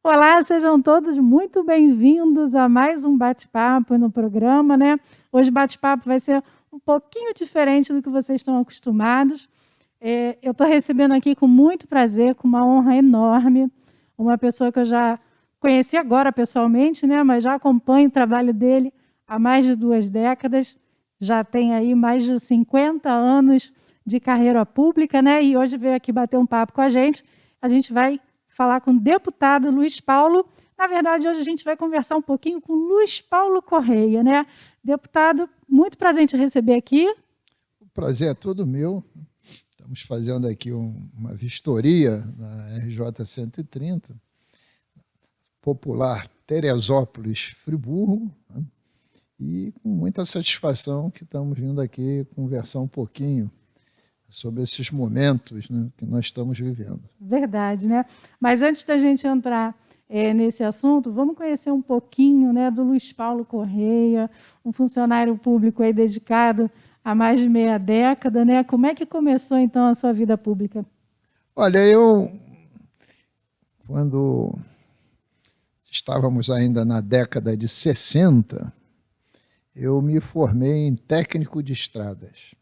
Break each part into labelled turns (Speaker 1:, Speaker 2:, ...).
Speaker 1: Olá, sejam todos muito bem-vindos a mais um bate-papo no programa, né? Hoje o bate-papo vai ser um pouquinho diferente do que vocês estão acostumados. Eu estou recebendo aqui com muito prazer, com uma honra enorme, uma pessoa que eu já conheci agora pessoalmente, né? Mas já acompanho o trabalho dele há mais de 2 décadas, já tem aí mais de 50 anos de carreira pública, né? E hoje veio aqui bater um papo com a gente. A gente vai falar com o deputado Luiz Paulo. Na verdade, hoje a gente vai conversar um pouquinho com Luiz Paulo Correia, né? Deputado, muito prazer em te receber aqui.
Speaker 2: O prazer é todo meu. Estamos fazendo aqui uma vistoria na RJ 130, popular Teresópolis, Friburgo, né? E com muita satisfação que estamos vindo aqui conversar um pouquinho sobre esses momentos, né, que nós estamos vivendo.
Speaker 1: Verdade, né? Mas antes da gente entrar nesse assunto, vamos conhecer um pouquinho, né, do Luiz Paulo Correia, um funcionário público aí dedicado há mais de meia década, né? Como é que começou, então, a sua vida pública?
Speaker 2: Olha, quando estávamos ainda na década de 60, eu me formei em técnico de estradas,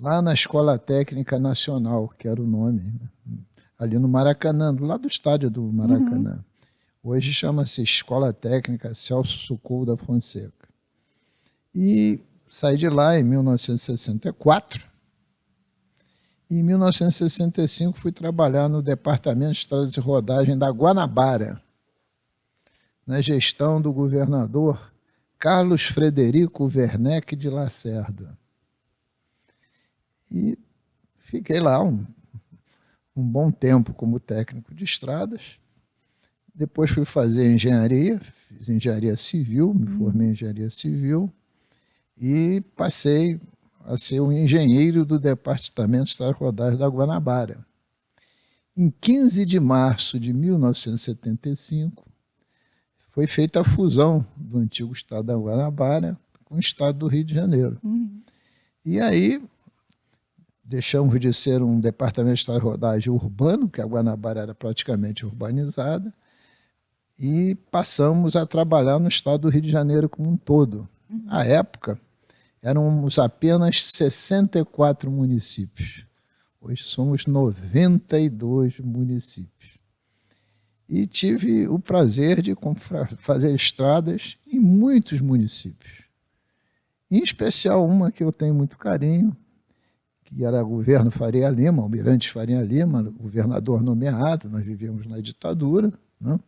Speaker 2: lá na Escola Técnica Nacional, que era o nome, né? Ali no Maracanã, do lado do estádio do Maracanã. Hoje chama-se Escola Técnica Celso Socorro da Fonseca. E saí de lá em 1964. E em 1965 fui trabalhar no Departamento de Estradas e Rodagem da Guanabara, na gestão do governador Carlos Frederico Werneck de Lacerda. E fiquei lá um bom tempo como técnico de estradas. Depois fui fazer engenharia, fiz engenharia civil, me formei em engenharia civil e passei a ser o engenheiro do Departamento de Estradas e Rodagem da Guanabara. Em 15 de março de 1975, foi feita a fusão do antigo estado da Guanabara com o estado do Rio de Janeiro. E aí deixamos de ser um departamento de estrada e rodagem urbano, que a Guanabara era praticamente urbanizada, e passamos a trabalhar no estado do Rio de Janeiro como um todo. À época, éramos apenas 64 municípios. Hoje somos 92 municípios. E tive o prazer de fazer estradas em muitos municípios. Em especial uma que eu tenho muito carinho, que era o governo Faria Lima, Almirante Faria Lima, governador nomeado, nós vivíamos na ditadura, né?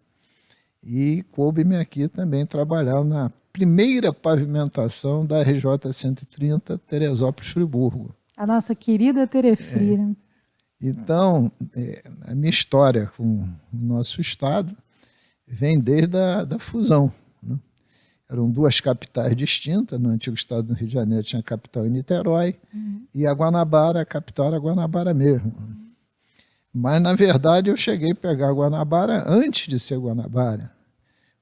Speaker 2: E coube-me aqui também trabalhar na primeira pavimentação da RJ 130, Teresópolis-Friburgo.
Speaker 1: A nossa querida Terefrira.
Speaker 2: Então, a minha história com o nosso estado vem desde a fusão, né? Eram duas capitais distintas. No antigo estado do Rio de Janeiro tinha a capital em Niterói, e a Guanabara, a capital era Guanabara mesmo. Mas, na verdade, eu cheguei a pegar a Guanabara antes de ser Guanabara,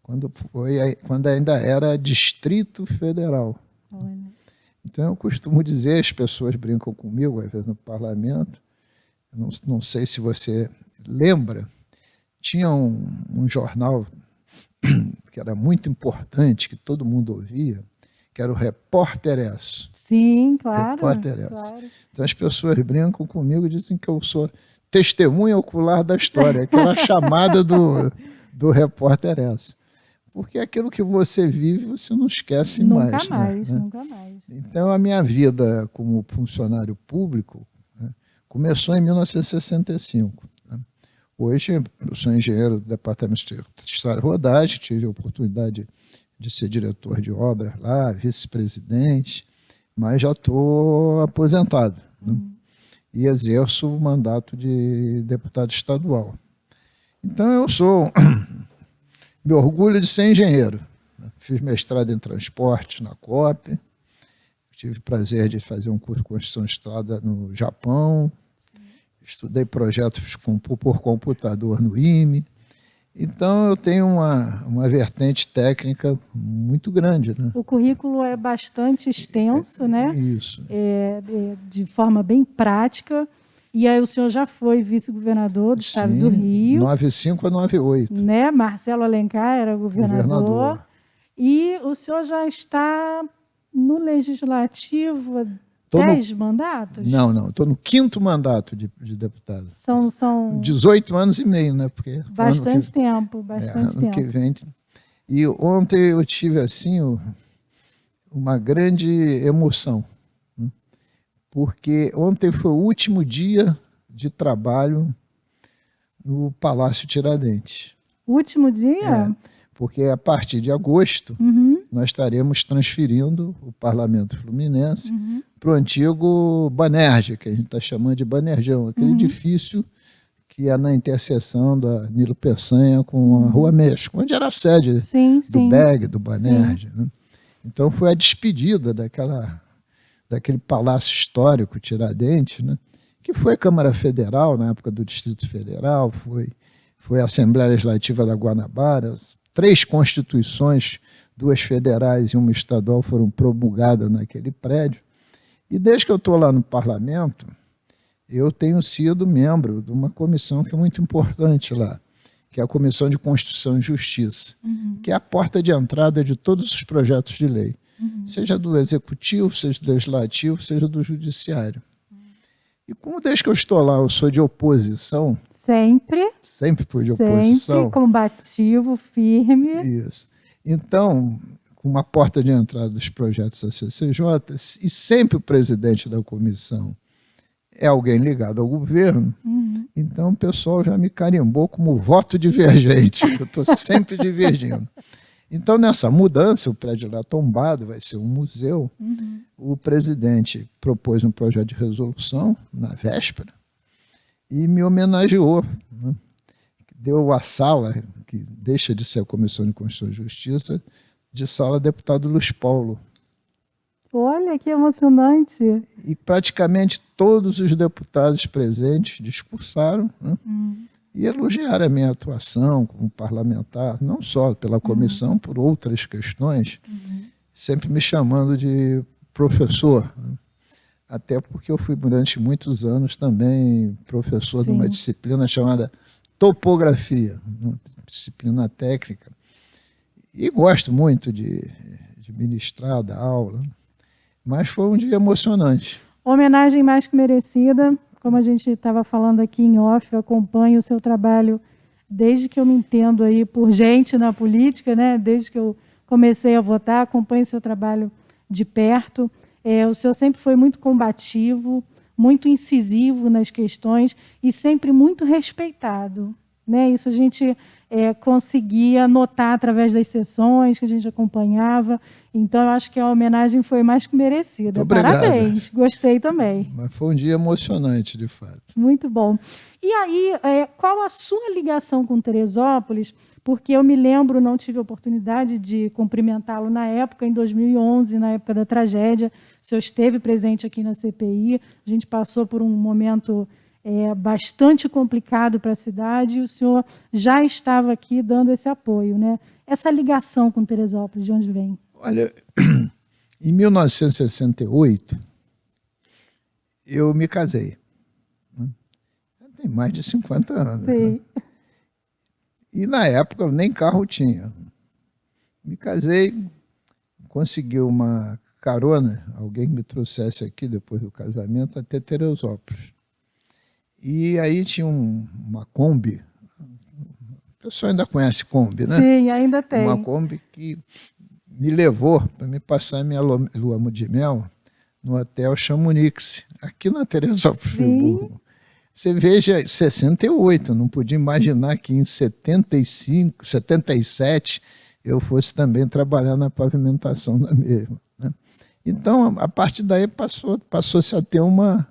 Speaker 2: quando ainda era Distrito Federal.
Speaker 1: Olha.
Speaker 2: Então, eu costumo dizer, as pessoas brincam comigo, às vezes no parlamento, não sei se você lembra, tinha um jornal que era muito importante, que todo mundo ouvia, que era o Repórter Esso.
Speaker 1: Sim, claro.
Speaker 2: Repórter Esso.
Speaker 1: Claro.
Speaker 2: Então as pessoas brincam comigo e dizem que eu sou testemunha ocular da história, aquela chamada do Repórter Esso. Porque aquilo que você vive, você não esquece mais.
Speaker 1: Nunca mais,
Speaker 2: né?
Speaker 1: nunca mais.
Speaker 2: Então a minha vida como funcionário público, né, começou em 1965. Hoje, eu sou engenheiro do Departamento de Estrada e Rodagem, tive a oportunidade de ser diretor de obras lá, vice-presidente, mas já estou aposentado, né? E exerço o mandato de deputado estadual. Então, me orgulho de ser engenheiro, né? Fiz mestrado em transporte na COP, tive o prazer de fazer um curso de construção de estrada no Japão, estudei projetos por computador no IME. Então, eu tenho uma vertente técnica muito grande, né?
Speaker 1: O currículo é bastante extenso, né?
Speaker 2: Isso.
Speaker 1: De forma bem prática. E aí o senhor já foi vice-governador do estado
Speaker 2: Sim,
Speaker 1: do Rio.
Speaker 2: 95 a 98.
Speaker 1: Né? Marcelo Alencar era governador. E o senhor já está no legislativo há 10 mandatos?
Speaker 2: Não. Estou no 5º mandato de deputado.
Speaker 1: São
Speaker 2: 18 anos e meio, né? Porque
Speaker 1: bastante tempo.
Speaker 2: Ano que vem. E ontem eu tive, assim, uma grande emoção. Né? Porque ontem foi o último dia de trabalho no Palácio Tiradentes.
Speaker 1: Último dia?
Speaker 2: Porque a partir de agosto nós estaremos transferindo o Parlamento Fluminense para o antigo Banerje, que a gente está chamando de Banerjão, aquele edifício que é na interseção da Nilo Peçanha com a Rua México, onde era a sede do BEG, do Banerje. Né? Então foi a despedida daquele palácio histórico Tiradentes, né? Que foi a Câmara Federal, na época do Distrito Federal, foi a Assembleia Legislativa da Guanabara, 3 constituições, 2 federais e uma estadual foram promulgadas naquele prédio. E desde que eu estou lá no parlamento, eu tenho sido membro de uma comissão que é muito importante lá, que é a Comissão de Constituição e Justiça, que é a porta de entrada de todos os projetos de lei, seja do Executivo, seja do Legislativo, seja do Judiciário. E como desde que eu estou lá eu sou de oposição... Sempre fui de oposição.
Speaker 1: Sempre combativo, firme.
Speaker 2: Isso. Então, com uma porta de entrada dos projetos da CCJ, e sempre o presidente da comissão é alguém ligado ao governo, então o pessoal já me carimbou como voto divergente. Eu estou sempre divergindo. Então, nessa mudança, o prédio lá tombado vai ser um museu. O presidente propôs um projeto de resolução na véspera e me homenageou, né? Deu a sala, que deixa de ser a Comissão de Constituição e Justiça, de sala deputado Luiz Paulo.
Speaker 1: Olha, que emocionante.
Speaker 2: E praticamente todos os deputados presentes discursaram, né? E elogiaram a minha atuação como parlamentar, não só pela comissão, por outras questões, sempre me chamando de professor, né? Até porque eu fui durante muitos anos também professor de uma disciplina chamada topografia, uma disciplina técnica, e gosto muito de ministrar, dar aula, mas foi um dia emocionante.
Speaker 1: Homenagem mais que merecida, como a gente estava falando aqui em off, eu acompanho o seu trabalho desde que eu me entendo aí por gente na política, né? Desde que eu comecei a votar, acompanho o seu trabalho de perto. O senhor sempre foi muito combativo, muito incisivo nas questões e sempre muito respeitado, né? Isso a gente conseguia notar através das sessões que a gente acompanhava. Então, eu acho que a homenagem foi mais que merecida. Parabéns, gostei também.
Speaker 2: Mas foi um dia emocionante, de fato.
Speaker 1: Muito bom. E aí, qual a sua ligação com Teresópolis? Porque eu me lembro, não tive a oportunidade de cumprimentá-lo na época, em 2011, na época da tragédia. O senhor esteve presente aqui na CPI, a gente passou por um momento bastante complicado para a cidade e o senhor já estava aqui dando esse apoio, né? Essa ligação com Teresópolis, de onde vem?
Speaker 2: Olha, em 1968, eu me casei. Tem mais de 50 anos.
Speaker 1: Sim.
Speaker 2: Né? E na época eu nem carro tinha. Me casei, consegui uma carona, alguém que me trouxesse aqui depois do casamento até Teresópolis. E aí tinha uma Kombi. O pessoal ainda conhece Kombi, né?
Speaker 1: Sim, ainda tem.
Speaker 2: Uma Kombi que me levou para me passar minha lua de mel no Hotel Chamonix, aqui na Teresópolis, Friburgo. Você veja, 68, não podia imaginar que em 75, 77 eu fosse também trabalhar na pavimentação da mesma, né? Então, a partir daí passou-se a ter uma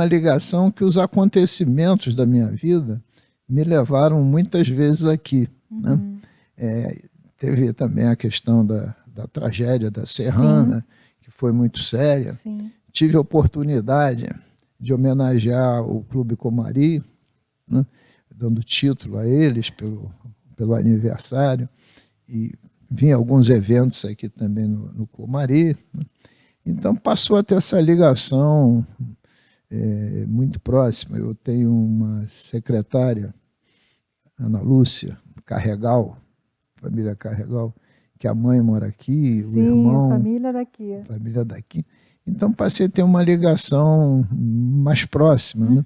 Speaker 2: ligação que os acontecimentos da minha vida me levaram muitas vezes aqui, né? Teve também a questão da tragédia da Serrana, que foi muito séria.
Speaker 1: Sim.
Speaker 2: Tive a oportunidade de homenagear o Clube Comari, né, dando título a eles pelo aniversário, e vim a alguns eventos aqui também no Comari, né? Então passou a ter essa ligação muito próxima. Eu tenho uma secretária, Ana Lúcia Carregal, família Carregal, que a mãe mora aqui,
Speaker 1: Sim,
Speaker 2: o irmão...
Speaker 1: a família daqui.
Speaker 2: Família daqui. Então, passei a ter uma ligação mais próxima, né?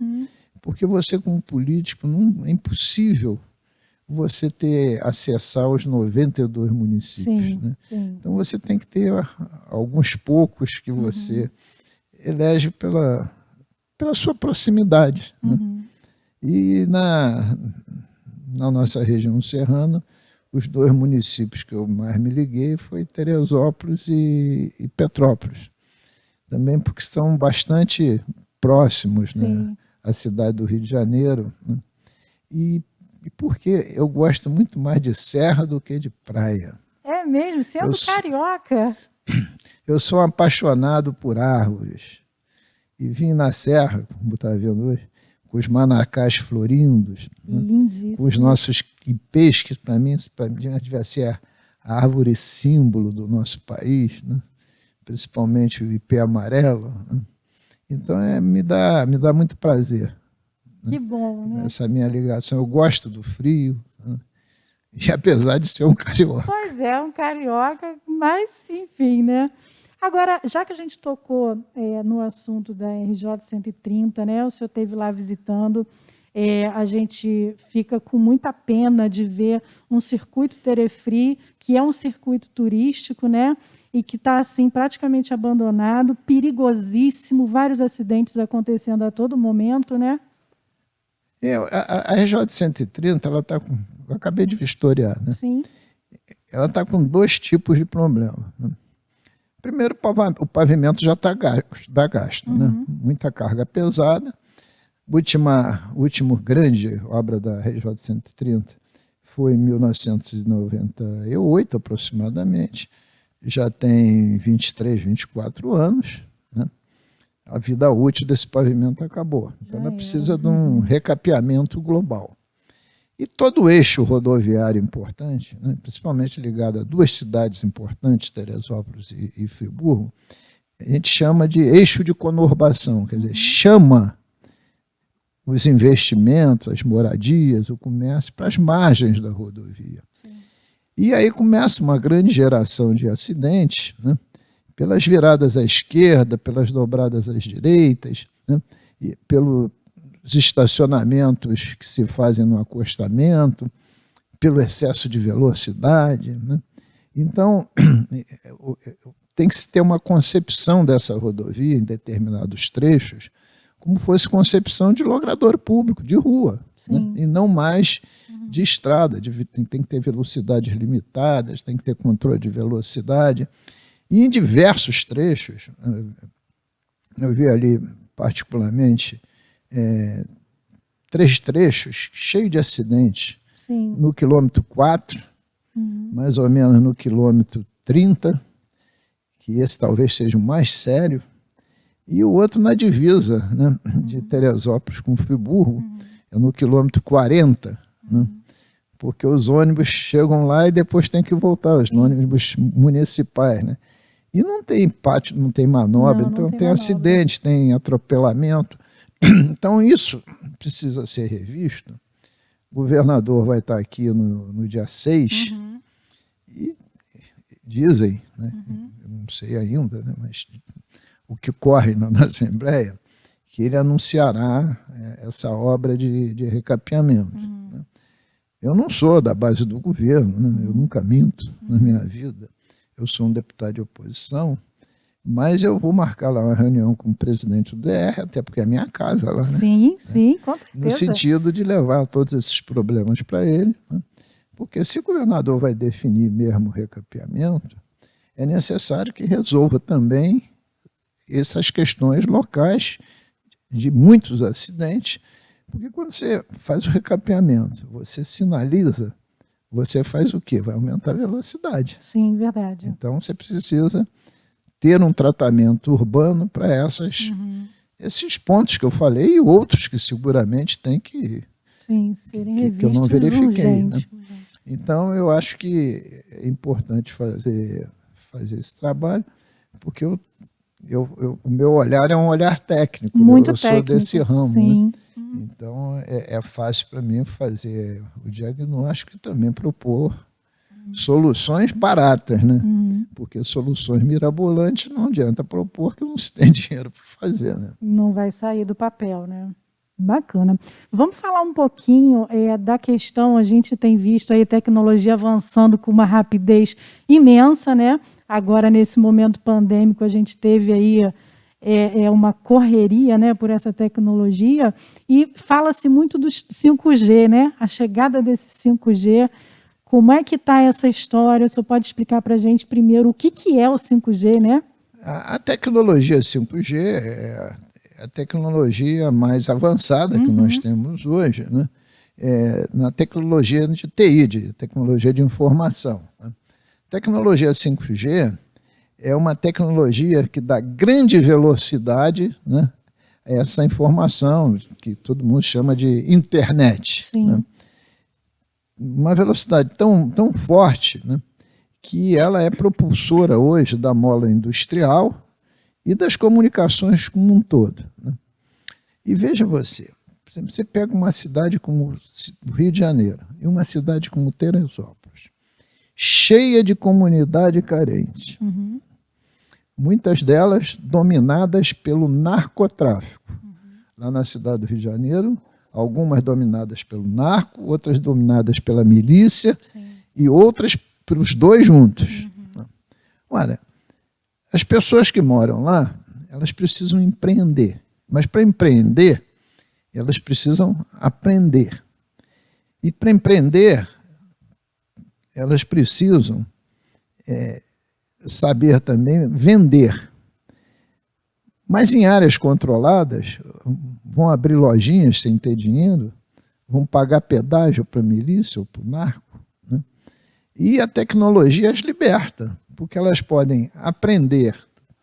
Speaker 2: Porque você, como político, é impossível você acessar os 92 municípios.
Speaker 1: Sim,
Speaker 2: né?
Speaker 1: sim.
Speaker 2: Então, você tem que ter alguns poucos que você elege pela sua proximidade. Né? E na nossa região serrana, os 2 municípios que eu mais me liguei foi Teresópolis e Petrópolis. Também porque estão bastante próximos, né, à cidade do Rio de Janeiro. Né? E porque eu gosto muito mais de serra do que de praia.
Speaker 1: É mesmo? Sendo carioca?
Speaker 2: Eu sou apaixonado por árvores. E vim na serra, como está vendo hoje, com os manacás florindos, né? Com os nossos ipês, que para mim devia ser a árvore símbolo do nosso país, né? Principalmente o ipê amarelo. Né? Então me dá muito prazer. Né?
Speaker 1: Que bom, né?
Speaker 2: Essa minha ligação. Eu gosto do frio, né? E apesar de ser um carioca.
Speaker 1: Pois é, um carioca, mas enfim, né? Agora, já que a gente tocou no assunto da RJ 130, né? O senhor esteve lá visitando, a gente fica com muita pena de ver um circuito Terefri, que é um circuito turístico, né? E que está assim praticamente abandonado, perigosíssimo, vários acidentes acontecendo a todo momento, né?
Speaker 2: A RJ 130, ela está com... Eu acabei de vistoriar, né?
Speaker 1: Sim.
Speaker 2: Ela está com 2 tipos de problema. Né? Primeiro, o pavimento já dá gasto, né? Muita carga pesada. Último grande obra da RJ 130 foi em 1998, aproximadamente. Já tem 23, 24 anos. Né? A vida útil desse pavimento acabou. Então, ela precisa de um recapeamento global. E todo o eixo rodoviário importante, né, principalmente ligado a 2 cidades importantes, Teresópolis e Friburgo, a gente chama de eixo de conurbação, quer dizer, chama os investimentos, as moradias, o comércio para as margens da rodovia. Sim. E aí começa uma grande geração de acidentes, né, pelas viradas à esquerda, pelas dobradas às direitas, né, e pelos estacionamentos que se fazem no acostamento, pelo excesso de velocidade. Né? Então, tem que se ter uma concepção dessa rodovia em determinados trechos, como fosse concepção de logrador público, de rua, né? E não mais de estrada. Tem que ter velocidades limitadas, tem que ter controle de velocidade. E em diversos trechos, eu vi ali particularmente 3 trechos cheios de acidentes.
Speaker 1: Sim.
Speaker 2: No quilômetro 4, mais ou menos no quilômetro 30, que esse talvez seja o mais sério, e o outro na divisa, né, de Teresópolis com Friburgo, é no quilômetro 40, né, porque os ônibus chegam lá e depois tem que voltar, os ônibus municipais. Né, e não tem empate, não tem manobra, então tem acidente, tem atropelamento. Então, isso precisa ser revisto. O governador vai estar aqui no dia 6 e dizem, né, eu não sei ainda, né, mas o que corre na Assembleia, que ele anunciará essa obra de recapeamento. Né. Eu não sou da base do governo, né, eu nunca minto na minha vida, eu sou um deputado de oposição, mas eu vou marcar lá uma reunião com o presidente do DR, até porque é a minha casa lá, né?
Speaker 1: Sim, sim, com certeza.
Speaker 2: No sentido de levar todos esses problemas para ele, né? Porque se o governador vai definir mesmo o recapeamento, é necessário que resolva também essas questões locais de muitos acidentes, porque quando você faz o recapeamento, você sinaliza, você faz o quê? Vai aumentar a velocidade.
Speaker 1: Sim, verdade.
Speaker 2: Então, você precisa ter um tratamento urbano para esses pontos que eu falei e outros que seguramente tem que
Speaker 1: serem revistos,
Speaker 2: que eu não verifiquei.
Speaker 1: Urgente.
Speaker 2: Né? Então, eu acho que é importante fazer esse trabalho, porque eu o meu olhar é um olhar técnico.
Speaker 1: Muito
Speaker 2: eu
Speaker 1: técnico,
Speaker 2: sou desse ramo.
Speaker 1: sim.
Speaker 2: Né? Então, é fácil para mim fazer o diagnóstico e também propor soluções baratas, né? Porque soluções mirabolantes não adianta propor, que não se tem dinheiro para fazer. Né?
Speaker 1: Não vai sair do papel, né? Bacana. Vamos falar um pouquinho da questão, a gente tem visto aí a tecnologia avançando com uma rapidez imensa, né? Agora, nesse momento pandêmico, a gente teve aí uma correria, né, por essa tecnologia, e fala-se muito do 5G, né? A chegada desse 5G, como é que está essa história? Você pode explicar para a gente primeiro o que é o 5G, né?
Speaker 2: A tecnologia 5G é a tecnologia mais avançada que nós temos hoje, né? Na tecnologia de TI, de tecnologia de informação. Né? Tecnologia 5G é uma tecnologia que dá grande velocidade, né, a essa informação que todo mundo chama de internet. Né? Uma velocidade tão forte, né, que ela é propulsora hoje da mola industrial e das comunicações como um todo. Né? E veja você pega uma cidade como o Rio de Janeiro e uma cidade como Teresópolis, cheia de comunidade carente, muitas delas dominadas pelo narcotráfico. Lá na cidade do Rio de Janeiro, algumas dominadas pelo narco, outras dominadas pela milícia. Sim. E outras pelos dois juntos. Olha, as pessoas que moram lá, elas precisam empreender. Mas para empreender, elas precisam aprender. E para empreender, elas precisam saber também vender. Mas em áreas controladas, vão abrir lojinhas sem ter dinheiro, vão pagar pedágio para a milícia ou para o narco. Né? E a tecnologia as liberta, porque elas podem aprender,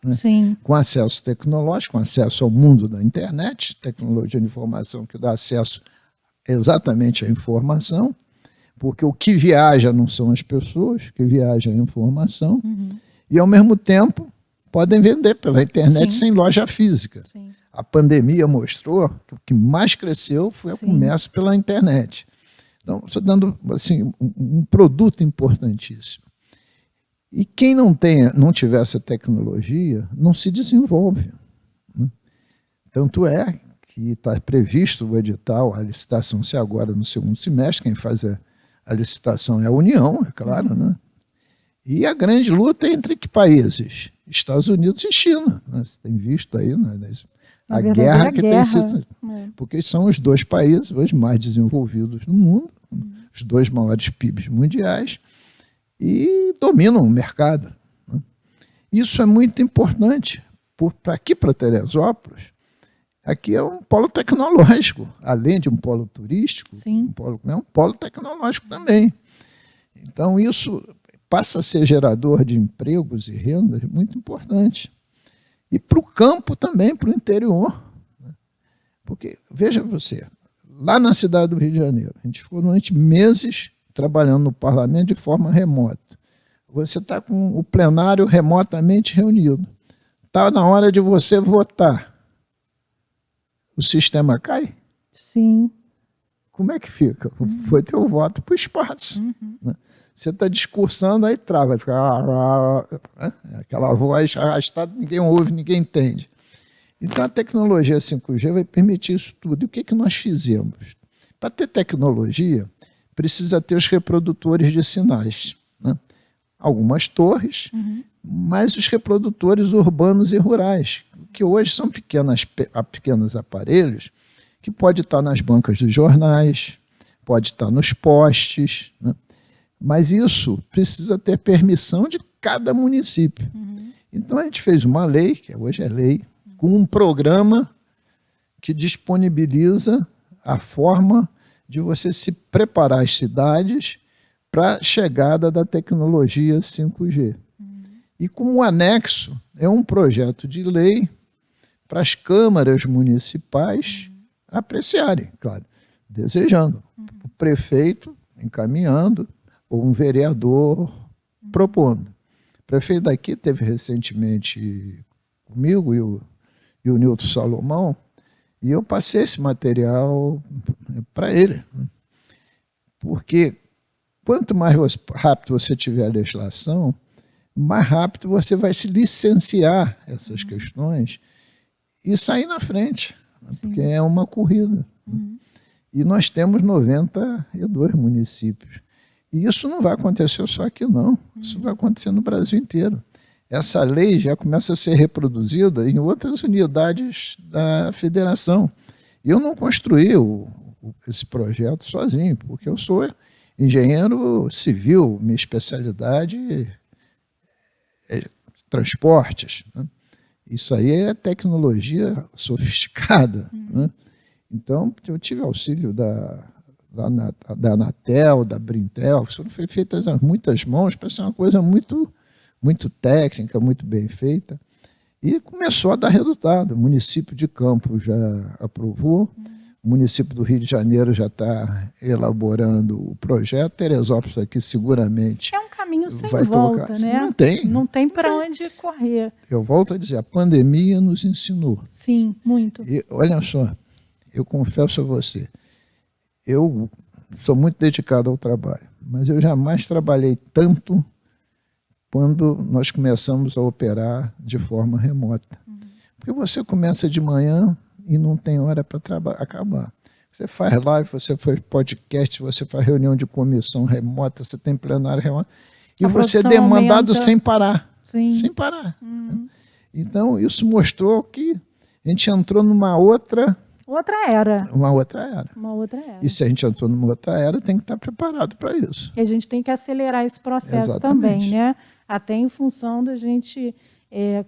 Speaker 2: né, com acesso tecnológico, com acesso ao mundo da internet, tecnologia de informação que dá acesso exatamente à informação, porque o que viaja não são as pessoas, o que viaja é a informação, e ao mesmo tempo podem vender pela internet sem loja física. A pandemia mostrou que o que mais cresceu foi o comércio pela internet. Então, estou dando assim, um produto importantíssimo. E quem não tiver essa tecnologia não se desenvolve. Né? Tanto é que está previsto o edital, a licitação ser agora no segundo semestre, quem faz a licitação é a União, é claro, né? E a grande luta é entre que países? Estados Unidos e China. Né? Você tem visto aí, né, a guerra que tem sido... Porque são os dois países hoje mais desenvolvidos no mundo, os dois maiores PIBs mundiais, e dominam o mercado. Né? Isso é muito importante. Aqui para Teresópolis, aqui é um polo tecnológico, além de um polo turístico, é um polo tecnológico também. Então, isso passa a ser gerador de empregos e rendas muito importante. E para o campo também, para o interior. Porque, veja você, lá na cidade do Rio de Janeiro, a gente ficou durante meses trabalhando no parlamento de forma remota. Você está com o plenário remotamente reunido. Está na hora de você votar. O sistema cai?
Speaker 1: Sim.
Speaker 2: Como é que fica? Foi teu voto para o espaço. Né? Você está discursando, aí trava, fica aquela voz arrastada, ninguém ouve, ninguém entende. Então a tecnologia 5G vai permitir isso tudo. E o que nós fizemos? Para ter tecnologia, precisa ter os reprodutores de sinais. Né? Algumas torres, mas os reprodutores urbanos e rurais, que hoje são pequenos aparelhos, que pode estar nas bancas dos jornais, pode estar nos postes, né? Mas isso precisa ter permissão de cada município. Então a gente fez uma lei, que hoje é lei, com um programa que disponibiliza a forma de você se preparar as cidades para a chegada da tecnologia 5G. E como anexo, é um projeto de lei para as câmaras municipais apreciarem, claro, desejando. O prefeito encaminhando, ou um vereador propondo. O prefeito daqui teve recentemente comigo e o Nilton Salomão, e eu passei esse material para ele. Porque quanto mais rápido você tiver a legislação, mais rápido você vai se licenciar essas questões e sair na frente, porque é uma corrida. E nós temos 92 municípios. E isso não vai acontecer só aqui, não. Isso vai acontecer no Brasil inteiro. Essa lei já começa a ser reproduzida em outras unidades da federação. Eu não construí esse projeto sozinho, porque eu sou engenheiro civil, minha especialidade é transportes, né? Isso aí é tecnologia sofisticada, né? Então, eu tive auxílio da Anatel, da Brintel, isso foi feito a muitas mãos, para ser uma coisa muito técnica, muito bem feita, e começou a dar resultado. O município de Campos já aprovou, o município do Rio de Janeiro já está elaborando o projeto, Teresópolis aqui seguramente
Speaker 1: é um caminho sem
Speaker 2: vai
Speaker 1: volta,
Speaker 2: tocar.
Speaker 1: né? Não tem para onde correr.
Speaker 2: Eu volto a dizer, a pandemia nos ensinou.
Speaker 1: Sim, muito.
Speaker 2: E, olha só, eu confesso a você, eu sou muito dedicado ao trabalho, mas eu jamais trabalhei tanto quando nós começamos a operar de forma remota. Porque você começa de manhã e não tem hora para acabar. Você faz live, você faz podcast, você faz reunião de comissão remota, você tem plenário remoto, e você é demandado sem parar.
Speaker 1: Sim.
Speaker 2: Sem parar. Então, isso mostrou que a gente entrou numa outra
Speaker 1: era.
Speaker 2: Uma outra era. E se a gente entrou numa outra era, tem que estar preparado para isso.
Speaker 1: E a gente tem que acelerar esse processo
Speaker 2: Exatamente.
Speaker 1: também, né? Até em função da gente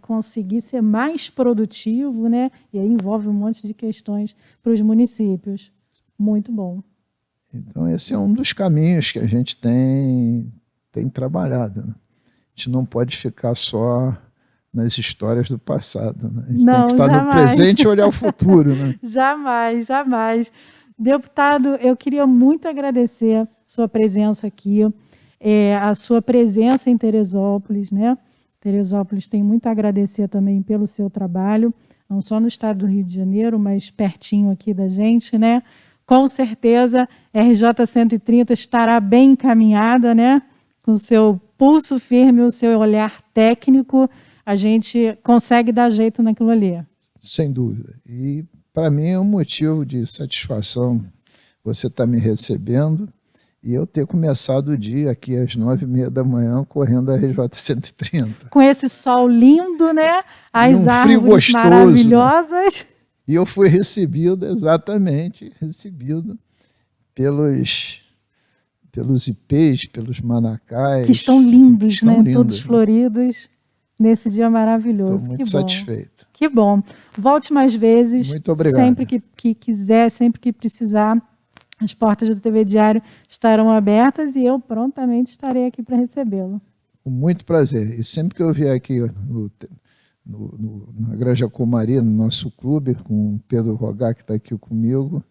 Speaker 1: conseguir ser mais produtivo, né? E aí envolve um monte de questões para os municípios. Muito bom.
Speaker 2: Então, esse é um dos caminhos que a gente tem trabalhado, né? A gente não pode ficar só nas histórias do passado, né? A gente tem que estar no presente e olhar o futuro, né?
Speaker 1: Jamais, jamais. Deputado, eu queria muito agradecer sua presença aqui, a sua presença em Teresópolis, né? Teresópolis tem muito a agradecer também pelo seu trabalho, não só no estado do Rio de Janeiro, mas pertinho aqui da gente, né? Com certeza, a RJ 130 estará bem encaminhada, né? Com o seu pulso firme, o seu olhar técnico, a gente consegue dar jeito naquilo ali.
Speaker 2: Sem dúvida. E, para mim, é um motivo de satisfação você estar me recebendo e eu ter começado o dia aqui às 9h30 da manhã correndo a RJ 130.
Speaker 1: Com esse sol lindo, né? As
Speaker 2: um
Speaker 1: árvores
Speaker 2: frio gostoso,
Speaker 1: maravilhosas.
Speaker 2: Né? E eu fui recebido pelos ipês, pelos manacais.
Speaker 1: Que estão lindos, né? Todos floridos nesse dia maravilhoso.
Speaker 2: Estou muito satisfeito.
Speaker 1: Que bom. Volte mais vezes.
Speaker 2: Muito obrigado.
Speaker 1: Sempre que quiser, sempre que precisar, as portas do TV Diário estarão abertas e eu prontamente estarei aqui para recebê-lo.
Speaker 2: Com muito prazer. E sempre que eu vier aqui na Granja Comari, no nosso clube, com o Pedro Rogá, que está aqui comigo,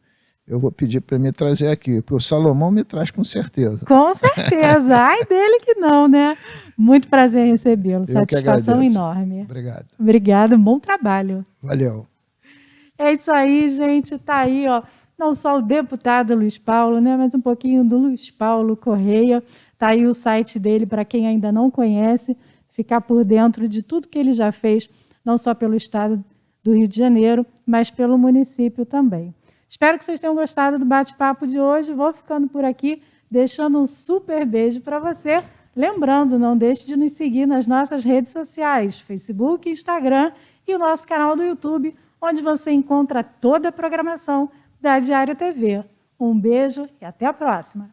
Speaker 2: eu vou pedir para me trazer aqui, porque o Salomão me traz com certeza.
Speaker 1: Com certeza. Ai dele que não, né? Muito prazer recebê-lo. Satisfação enorme.
Speaker 2: Obrigado.
Speaker 1: Obrigado. Bom trabalho.
Speaker 2: Valeu.
Speaker 1: É isso aí, gente. Está aí, ó, não só o deputado Luiz Paulo, né, mas um pouquinho do Luiz Paulo Correia. Está aí o site dele para quem ainda não conhece, ficar por dentro de tudo que ele já fez, não só pelo estado do Rio de Janeiro, mas pelo município também. Espero que vocês tenham gostado do bate-papo de hoje. Vou ficando por aqui, deixando um super beijo para você. Lembrando, não deixe de nos seguir nas nossas redes sociais, Facebook, Instagram e o nosso canal do YouTube, onde você encontra toda a programação da Diário TV. Um beijo e até a próxima.